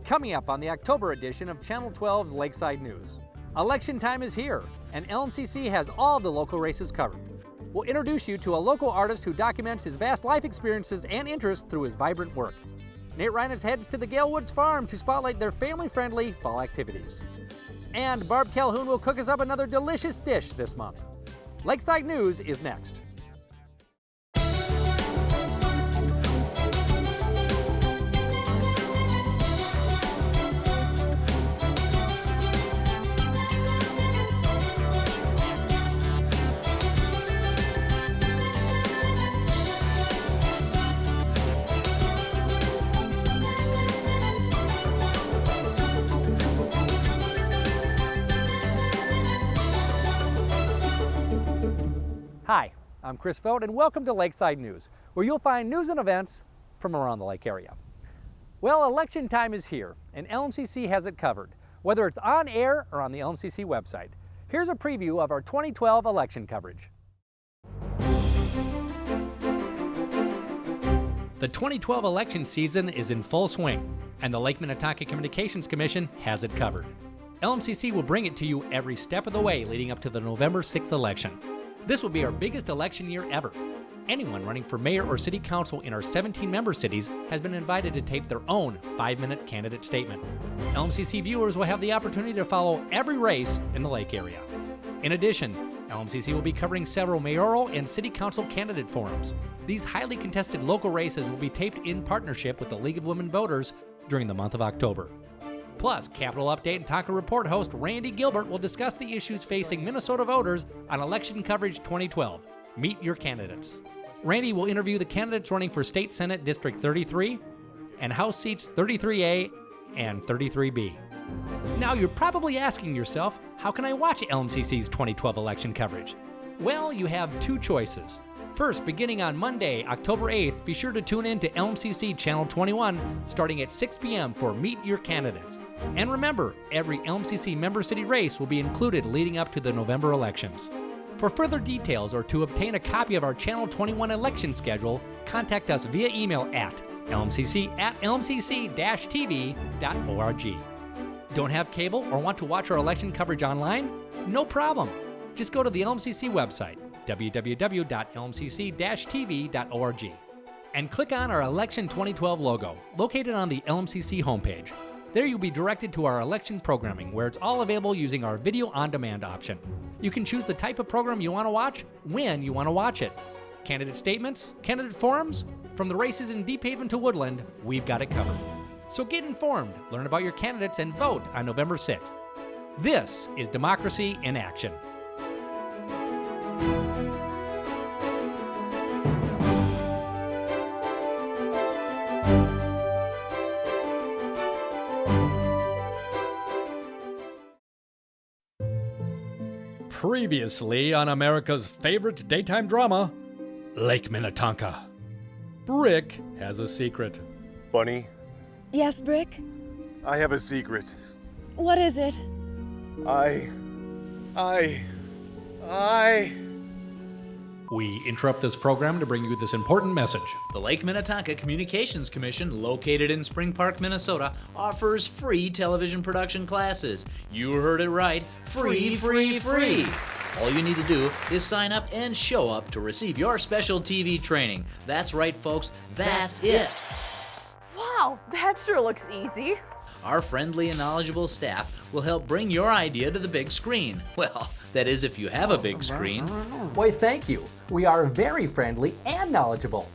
Coming up on the October edition of Channel 12's Lakeside News. Election time is here, and LMCC has all the local races covered. We'll introduce you to a local artist who documents his vast life experiences and interests through his vibrant work. Nate Reines heads to the Gale Woods Farm to spotlight their family-friendly fall activities. And Barb Calhoun will cook us up another delicious dish this month. Lakeside News is next. Hi, I'm Chris Vogt, and welcome to Lakeside News, where you'll find news and events from around the lake area. Well, election time is here, and LMCC has it covered, whether it's on air or on the LMCC website. Here's a preview of our 2012 election coverage. The 2012 election season is in full swing, and the Lake Minnetonka Communications Commission has it covered. LMCC will bring it to you every step of the way leading up to the November 6th election. This will be our biggest election year ever. Anyone running for mayor or city council in our 17 member cities has been invited to tape their own 5-minute candidate statement. LMCC viewers will have the opportunity to follow every race in the lake area. In addition, LMCC will be covering several mayoral and city council candidate forums. These highly contested local races will be taped in partnership with the League of Women Voters during the month of October. Plus, Capital Update and Tonka Report host Randy Gilbert will discuss the issues facing Minnesota voters on Election Coverage 2012. Meet your candidates. Randy will interview the candidates running for State Senate District 33 and House Seats 33A and 33B. Now, you're probably asking yourself, how can I watch LMCC's 2012 election coverage? Well, you have two choices. First, beginning on Monday, October 8th, be sure to tune in to LMCC Channel 21 starting at 6 p.m. for Meet Your Candidates. And remember, every LMCC member city race will be included leading up to the November elections. For further details or to obtain a copy of our Channel 21 election schedule, contact us via email at lmcc@lmcc-tv.org. Don't have cable or want to watch our election coverage online? No problem. Just go to the LMCC website, www.lmcc-tv.org, and click on our Election 2012 logo, located on the LMCC homepage. There you'll be directed to our election programming, where it's all available using our video on-demand option. You can choose the type of program you want to watch, when you want to watch it. Candidate statements, candidate forums, from the races in Deephaven to Woodland, we've got it covered. So get informed, learn about your candidates, and vote on November 6th. This is democracy in action. Previously on America's favorite daytime drama, Lake Minnetonka. Brick has a secret. Bunny, Yes, Brick? I have a secret. What is it? We interrupt this program to bring you this important message. The Lake Minnetonka Communications Commission, located in Spring Park, Minnesota, offers free television production classes. You heard it right. Free. All you need to do is sign up and show up to receive your special TV training. That's right, folks. That's it. Wow, that sure looks easy. Our friendly and knowledgeable staff will help bring your idea to the big screen. Well, that is if you have a big screen. Why, thank you. We are very friendly and knowledgeable.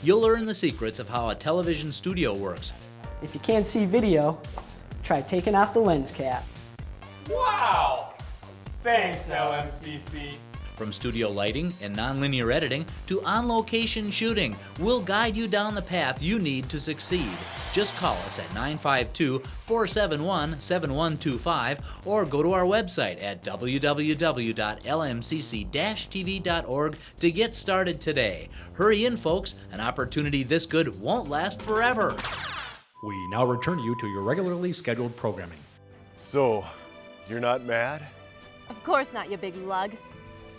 You'll learn the secrets of how a television studio works. If you can't see video, try taking off the lens cap. Wow! Thanks, LMCC. From studio lighting and nonlinear editing to on-location shooting, we'll guide you down the path you need to succeed. Just call us at 952-471-7125 or go to our website at www.lmcc-tv.org to get started today. Hurry in, folks. An opportunity this good won't last forever. We now return you to your regularly scheduled programming. So, you're not mad? Of course not, you big lug.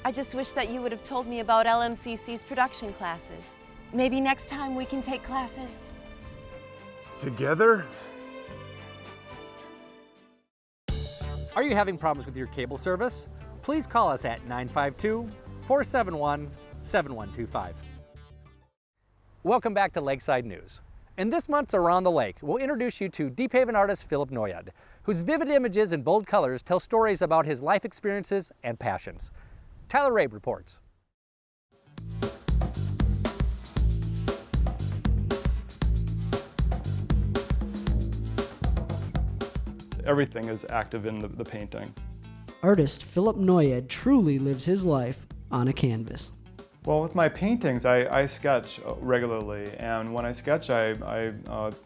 I just wish that you would have told me about LMCC's production classes. Maybe next time we can take classes. Together? Are you having problems with your cable service? Please call us at 952-471-7125. Welcome back to Lakeside News. In this month's Around the Lake, we'll introduce you to Deephaven artist Philip Noyed, whose vivid images and bold colors tell stories about his life experiences and passions. Tyler Rabe reports. Everything is active in the painting. Artist Philip Noyed truly lives his life on a canvas. Well, with my paintings, I sketch regularly, and when I sketch, I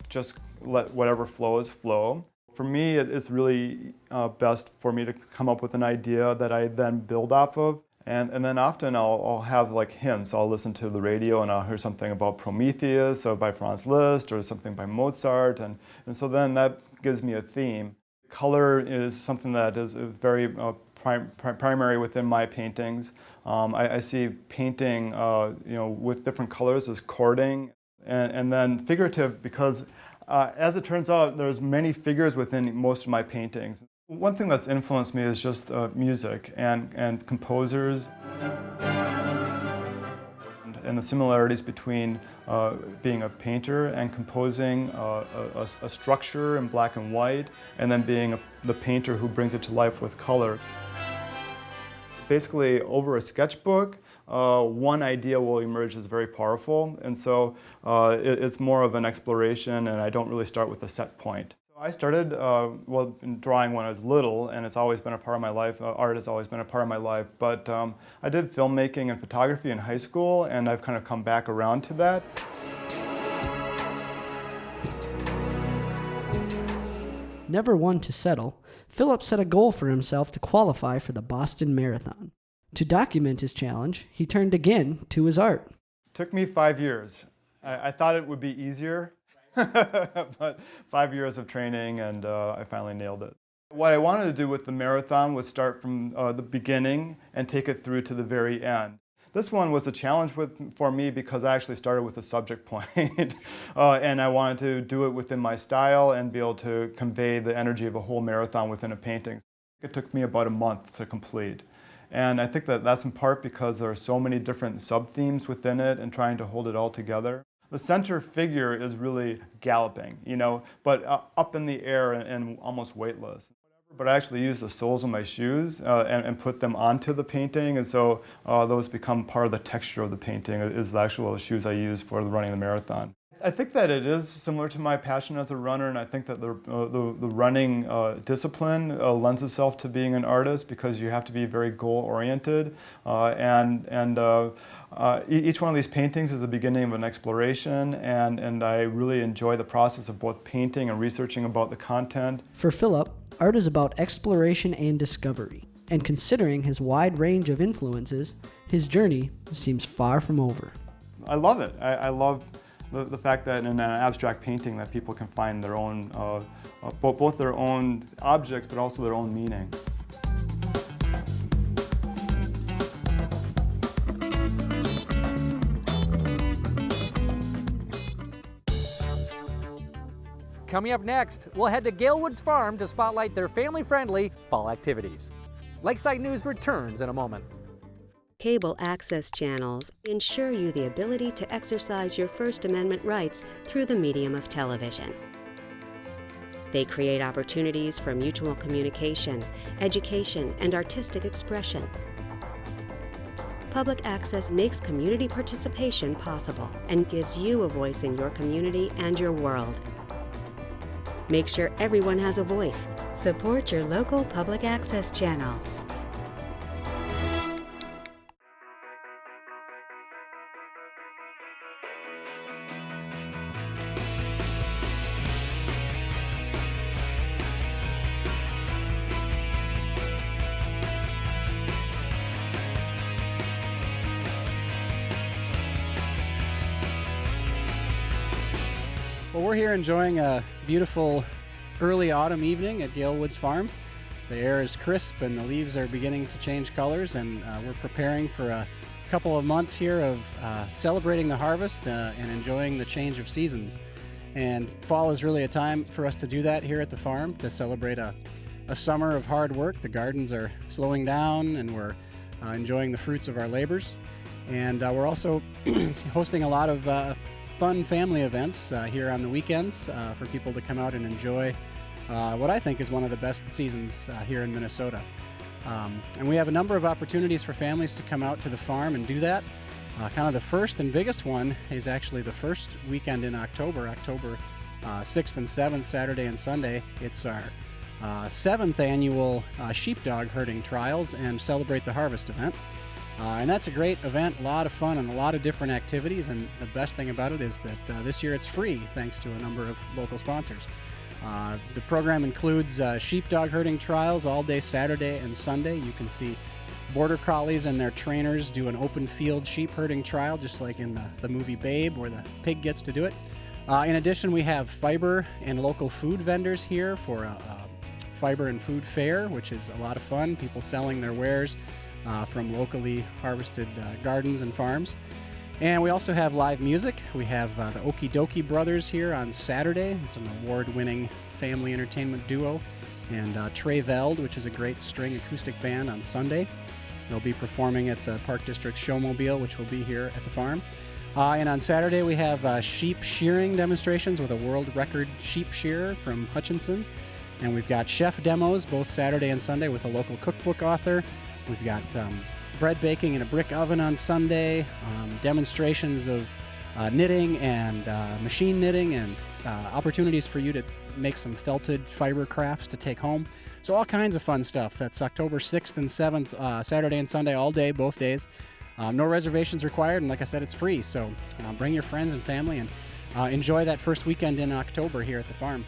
just let whatever flows flow. For me, it's really best for me to come up with an idea that I then build off of, and then often I'll have like hints. I'll listen to the radio and I'll hear something about Prometheus or by Franz Liszt or something by Mozart, and so then that gives me a theme. Color is something that is very primary within my paintings. I see painting with different colors as courting, and then figurative because as it turns out, there's many figures within most of my paintings. One thing that's influenced me is just music and composers. And the similarities between being a painter and composing a structure in black and white, and then being the painter who brings it to life with color. Basically, over a sketchbook, one idea will emerge as very powerful, and so it's more of an exploration, and I don't really start with a set point. I started in drawing when I was little, and it's always been a part of my life. Art has always been a part of my life, but I did filmmaking and photography in high school, and I've kind of come back around to that. Never one to settle, Philip set a goal for himself to qualify for the Boston Marathon. To document his challenge, he turned again to his art. It took me 5 years. I thought it would be easier. But 5 years of training, and I finally nailed it. What I wanted to do with the marathon was start from the beginning and take it through to the very end. This one was a challenge for me because I actually started with a subject point, and I wanted to do it within my style and be able to convey the energy of a whole marathon within a painting. It took me about a month to complete. And I think that that's in part because there are so many different sub-themes within it and trying to hold it all together. The center figure is really galloping, but up in the air and almost weightless. But I actually use the soles of my shoes and put them onto the painting, and so those become part of the texture of the painting, is the actual shoes I use for running the marathon. I think that it is similar to my passion as a runner, and I think that the running discipline lends itself to being an artist because you have to be very goal-oriented, each one of these paintings is the beginning of an exploration, and I really enjoy the process of both painting and researching about the content. For Philip, art is about exploration and discovery, and considering his wide range of influences, his journey seems far from over. I love it. I love the fact that in an abstract painting that people can find their own, both their own objects, but also their own meaning. Coming up next, we'll head to Gale Woods Farm to spotlight their family-friendly fall activities. Lakeside News returns in a moment. Cable access channels ensure you the ability to exercise your First Amendment rights through the medium of television. They create opportunities for mutual communication, education, and artistic expression. Public access makes community participation possible and gives you a voice in your community and your world. Make sure everyone has a voice. Support your local public access channel. Well, we're here enjoying a beautiful early autumn evening at Gale Woods Farm. The air is crisp and the leaves are beginning to change colors, and we're preparing for a couple of months here of celebrating the harvest and enjoying the change of seasons. And fall is really a time for us to do that here at the farm, to celebrate a a summer of hard work. The gardens are slowing down, and we're enjoying the fruits of our labors. And we're also hosting a lot of fun family events here on the weekends for people to come out and enjoy what I think is one of the best seasons here in Minnesota. And we have a number of opportunities for families to come out to the farm and do that. Kind of the first and biggest one is actually the first weekend in October 6th and 7th, Saturday and Sunday. It's our 7th annual sheepdog herding trials and Celebrate the Harvest event. And that's a great event, a lot of fun and a lot of different activities. And the best thing about it is that this year it's free thanks to a number of local sponsors. The program includes sheepdog herding trials all day Saturday and Sunday. You can see Border Collies and their trainers do an open field sheep herding trial, just like in the movie Babe, where the pig gets to do it. In addition, we have fiber and local food vendors here for a fiber and food fair, which is a lot of fun. People selling their wares from locally harvested gardens and farms. And we also have live music. We have the Okie Dokie Brothers here on Saturday. It's an award-winning family entertainment duo. And Trey Veld, which is a great string acoustic band, on Sunday. They'll be performing at the Park District Showmobile, which will be here at the farm. And on Saturday, we have sheep shearing demonstrations with a world record sheep shearer from Hutchinson. And we've got chef demos both Saturday and Sunday with a local cookbook author. We've got bread baking in a brick oven on Sunday, demonstrations of knitting and machine knitting, and opportunities for you to make some felted fiber crafts to take home. So all kinds of fun stuff. That's October 6th and 7th, Saturday and Sunday, all day, both days. No reservations required, and like I said, it's free. So bring your friends and family and enjoy that first weekend in October here at the farm.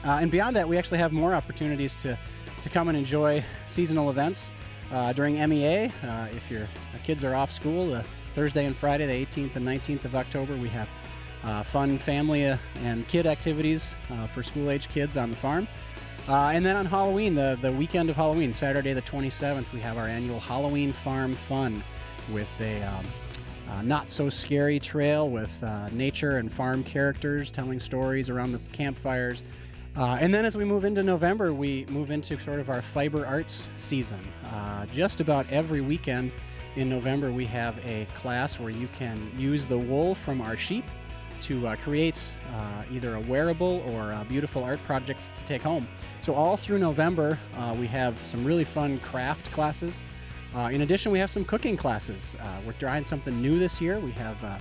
And beyond that, we actually have more opportunities to come and enjoy seasonal events during MEA. If your kids are off school, Thursday and Friday, the 18th and 19th of October, we have fun family and kid activities for school-age kids on the farm. And then on Halloween, the weekend of Halloween, Saturday the 27th, we have our annual Halloween Farm Fun with a not-so-scary trail with nature and farm characters telling stories around the campfires. And then as we move into November, we move into sort of our fiber arts season. Just about every weekend in November, we have a class where you can use the wool from our sheep to create either a wearable or a beautiful art project to take home. So all through November, we have some really fun craft classes. In addition, we have some cooking classes. We're trying something new this year. We have a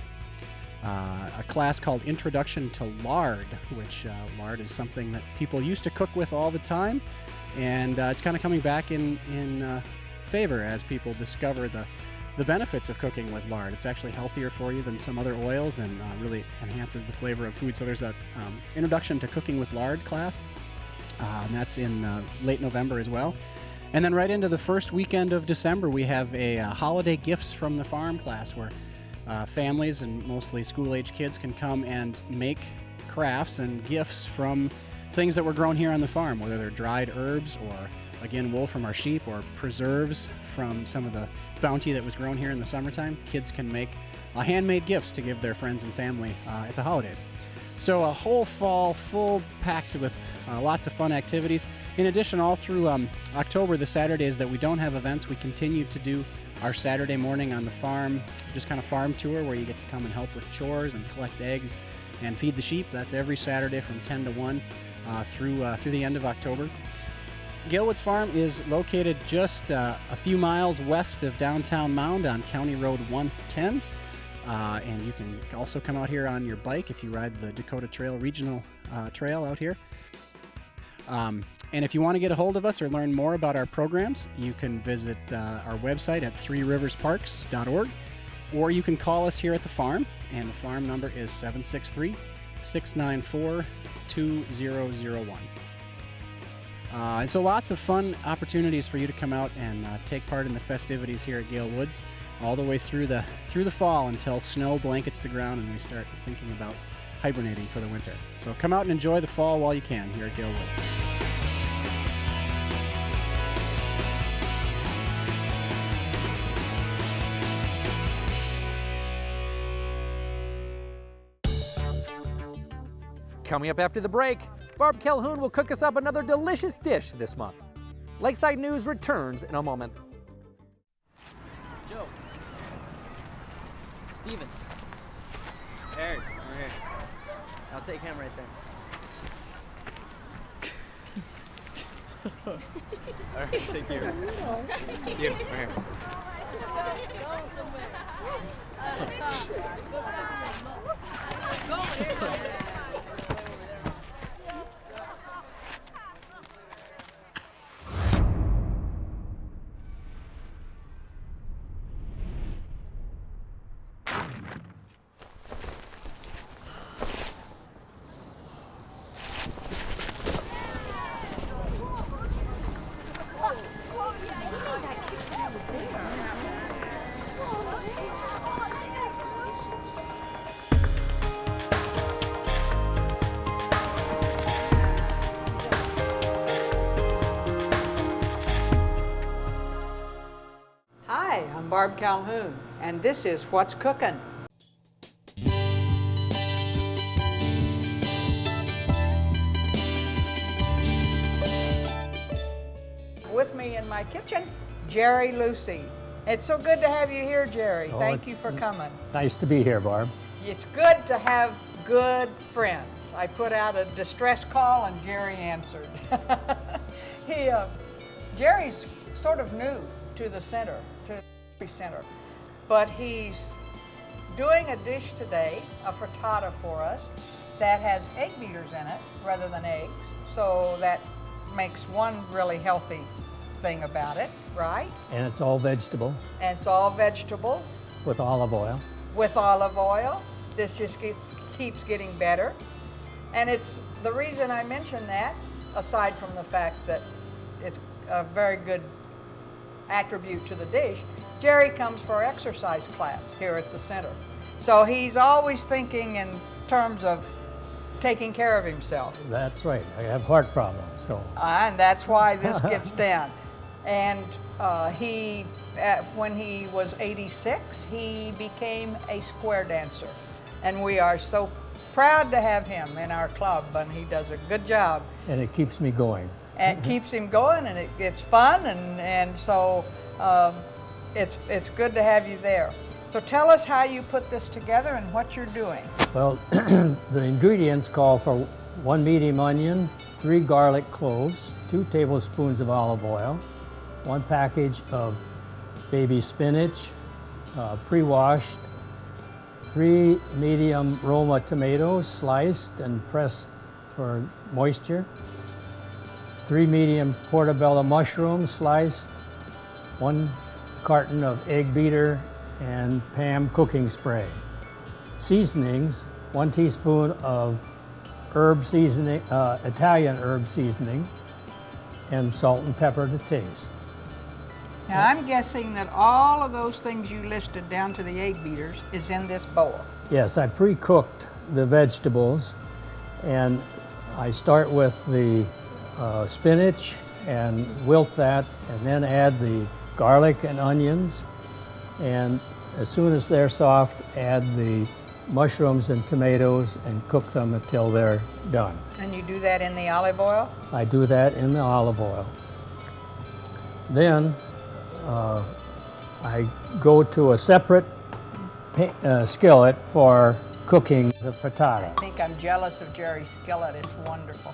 class called Introduction to Lard, which lard is something that people used to cook with all the time, and it's kind of coming back in favor as people discover the benefits of cooking with lard. It's actually healthier for you than some other oils and really enhances the flavor of food. So there's a Introduction to Cooking with Lard class, and that's in late November as well. And then right into the first weekend of December, we have a holiday gifts from the farm class where families and mostly school-age kids can come and make crafts and gifts from things that were grown here on the farm, whether they're dried herbs or, again, wool from our sheep or preserves from some of the bounty that was grown here in the summertime. Kids can make handmade gifts to give their friends and family at the holidays. So a whole fall full packed with lots of fun activities. In addition, all through October, the Saturdays that we don't have events, we continue to do our Saturday morning on the farm, just kind of farm tour where you get to come and help with chores and collect eggs and feed the sheep. That's every Saturday from 10 to 1 through the end of October. Gale Woods Farm is located just a few miles west of downtown Mound on County Road 110. And you can also come out here on your bike if you ride the Dakota Trail Regional Trail out here. And if you want to get a hold of us or learn more about our programs, you can visit our website at threeriversparks.org, or you can call us here at the farm, and the farm number is 763-694-2001. And so lots of fun opportunities for you to come out and take part in the festivities here at Gale Woods, all the way through the fall until snow blankets the ground and we start thinking about hibernating for the winter. So come out and enjoy the fall while you can here at Gale Woods. Coming up after the break, Barb Calhoun will cook us up another delicious dish this month. Lakeside News returns in a moment. Joe. Steven. Aaron, over here. I'll take him right there. All right, take care. You, right here. Hi, I'm Barb Calhoun, and this is What's Cookin'. With me in my kitchen, Jerry Lucy. It's so good to have you here, Jerry. Thank you for coming. Nice to be here, Barb. It's good to have good friends. I put out a distress call and Jerry answered. Jerry's sort of new to the center, to the center, but he's doing a dish today, a frittata for us, that has egg beaters in it rather than eggs, so that makes one really healthy thing about it, right? And it's all vegetable And it's all vegetables with olive oil. with olive oil. This just keeps getting better. And it's the reason I mention that, aside from the fact that it's a very good attribute to the dish, Jerry comes for exercise class here at the center. So he's always thinking in terms of taking care of himself. That's right. I have heart problems, so. And that's why this gets done. And when he was 86, he became a square dancer. And we are so proud to have him in our club, and he does a good job. And it keeps me going. And it keeps him going, and it's fun, and so it's good to have you there. So tell us how you put this together and what you're doing. Well, the ingredients call for 1 medium onion, 3 garlic cloves, 2 tablespoons of olive oil, 1 package of baby spinach, pre-washed, 3 medium Roma tomatoes sliced and pressed for moisture, 3 medium portobello mushrooms sliced, 1 carton of egg beater and Pam cooking spray. Seasonings, 1 teaspoon of herb seasoning, Italian herb seasoning, and salt and pepper to taste. Now I'm guessing that all of those things you listed down to the egg beaters is in this bowl. Yes, I pre-cooked the vegetables, and I start with the spinach and wilt that, and then add the garlic and onions, and as soon as they're soft, add the mushrooms and tomatoes and cook them until they're done. And you do that in the olive oil? I do that in the olive oil. Then I go to a separate skillet for cooking the frittata. I think I'm jealous of Jerry's skillet. It's wonderful.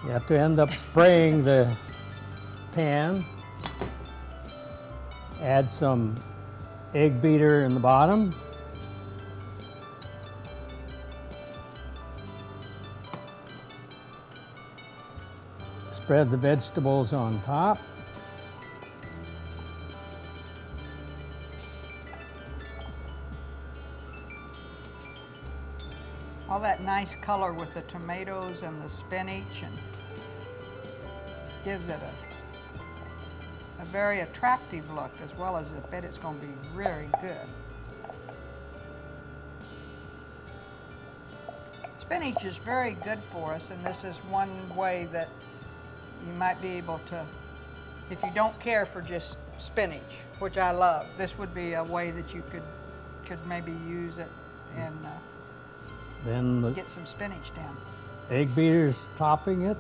You have to end up spraying the pan, add some egg beater in the bottom, spread the vegetables on top, All that nice color with the tomatoes and the spinach, and gives it a very attractive look, as well as I bet it's going to be very good. Spinach is very good for us, and this is one way that you might be able to, if you don't care for just spinach, which I love, this would be a way that you could maybe use it and then get some spinach down. egg beaters topping it.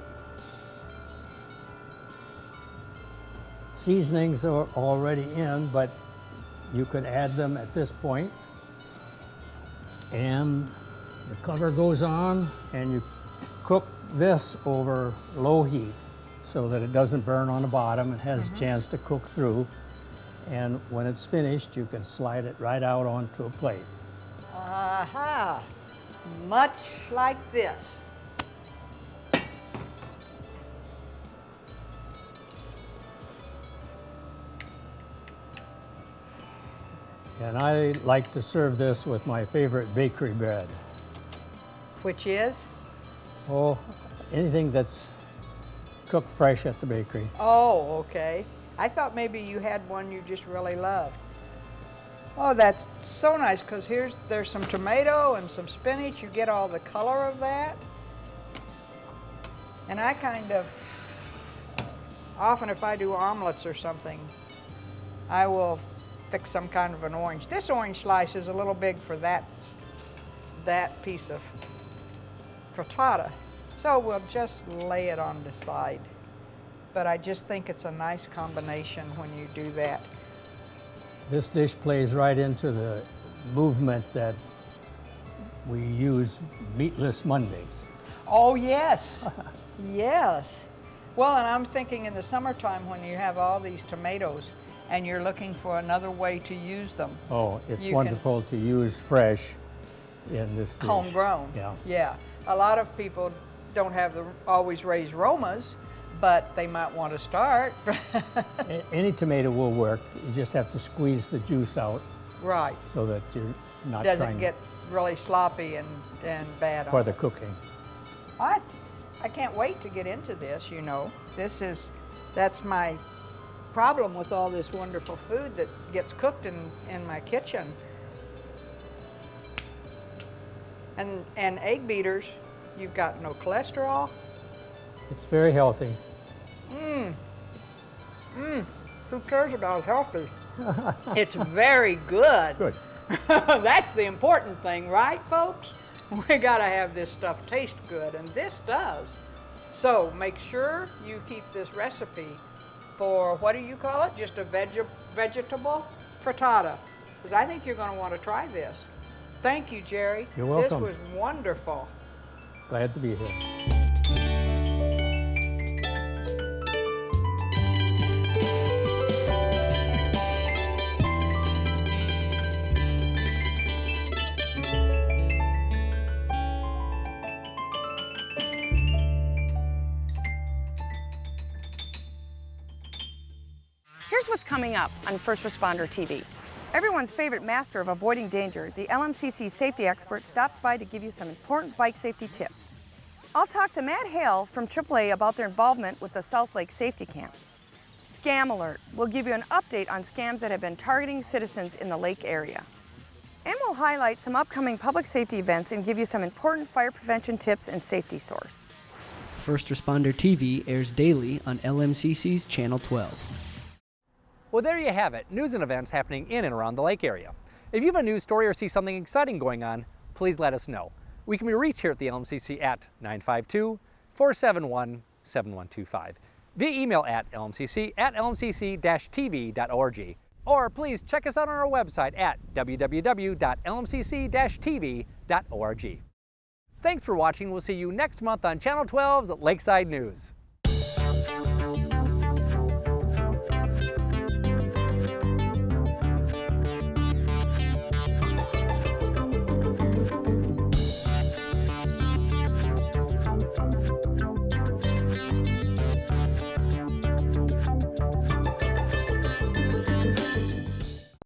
Seasonings are already in, but you could add them at this point. And the cover goes on, and you cook this over low heat so that it doesn't burn on the bottom. It has a chance to cook through. And when it's finished, you can slide it right out onto a plate. Aha! Much like this. And I like to serve this with my favorite bakery bread. Which is? Oh, anything that's cooked fresh at the bakery. Oh, okay. I thought maybe you had one you just really loved. Oh, that's so nice, because there's some tomato and some spinach. You get all the color of that. And I kind of, often if I do omelets or something, I will fix some kind of an orange. This orange slice is a little big for that piece of frittata. So we'll just lay it on the side. But I just think it's a nice combination when you do that. This dish plays right into the movement that we use meatless Mondays. Oh, yes. Yes. Well, and I'm thinking in the summertime when you have all these tomatoes and you're looking for another way to use them. Oh, it's wonderful to use fresh in this dish. Homegrown. Yeah. Yeah. A lot of people don't have always raise Romas, but they might want to start. Any tomato will work. You just have to squeeze the juice out. Right. So that you're not doesn't get really sloppy and bad for on the it. cooking. I can't wait to get into this, you know. That's my problem with all this wonderful food that gets cooked in my kitchen. And egg beaters, you've got no cholesterol. It's very healthy. Who cares about healthy? It's very good. Good. That's the important thing, right, folks? We gotta have this stuff taste good, and this does. So make sure you keep this recipe for, what do you call it? Just a vegetable frittata. Because I think you're gonna want to try this. Thank you, Jerry. You're welcome. This was wonderful. Glad to be here. Here's what's coming up on First Responder TV. Everyone's favorite master of avoiding danger, the LMCC safety expert, stops by to give you some important bike safety tips. I'll talk to Matt Hale from AAA about their involvement with the South Lake Safety Camp. Scam Alert will give you an update on scams that have been targeting citizens in the lake area. And we'll highlight some upcoming public safety events and give you some important fire prevention tips and safety source. First Responder TV airs daily on LMCC's Channel 12. Well, there you have it, news and events happening in and around the lake area. If you have a news story or see something exciting going on, please let us know. We can be reached here at the LMCC at 952-471-7125, via email at lmcc@lmcc-tv.org, or please check us out on our website at www.lmcc-tv.org. Thanks for watching. We'll see you next month on Channel 12's Lakeside News.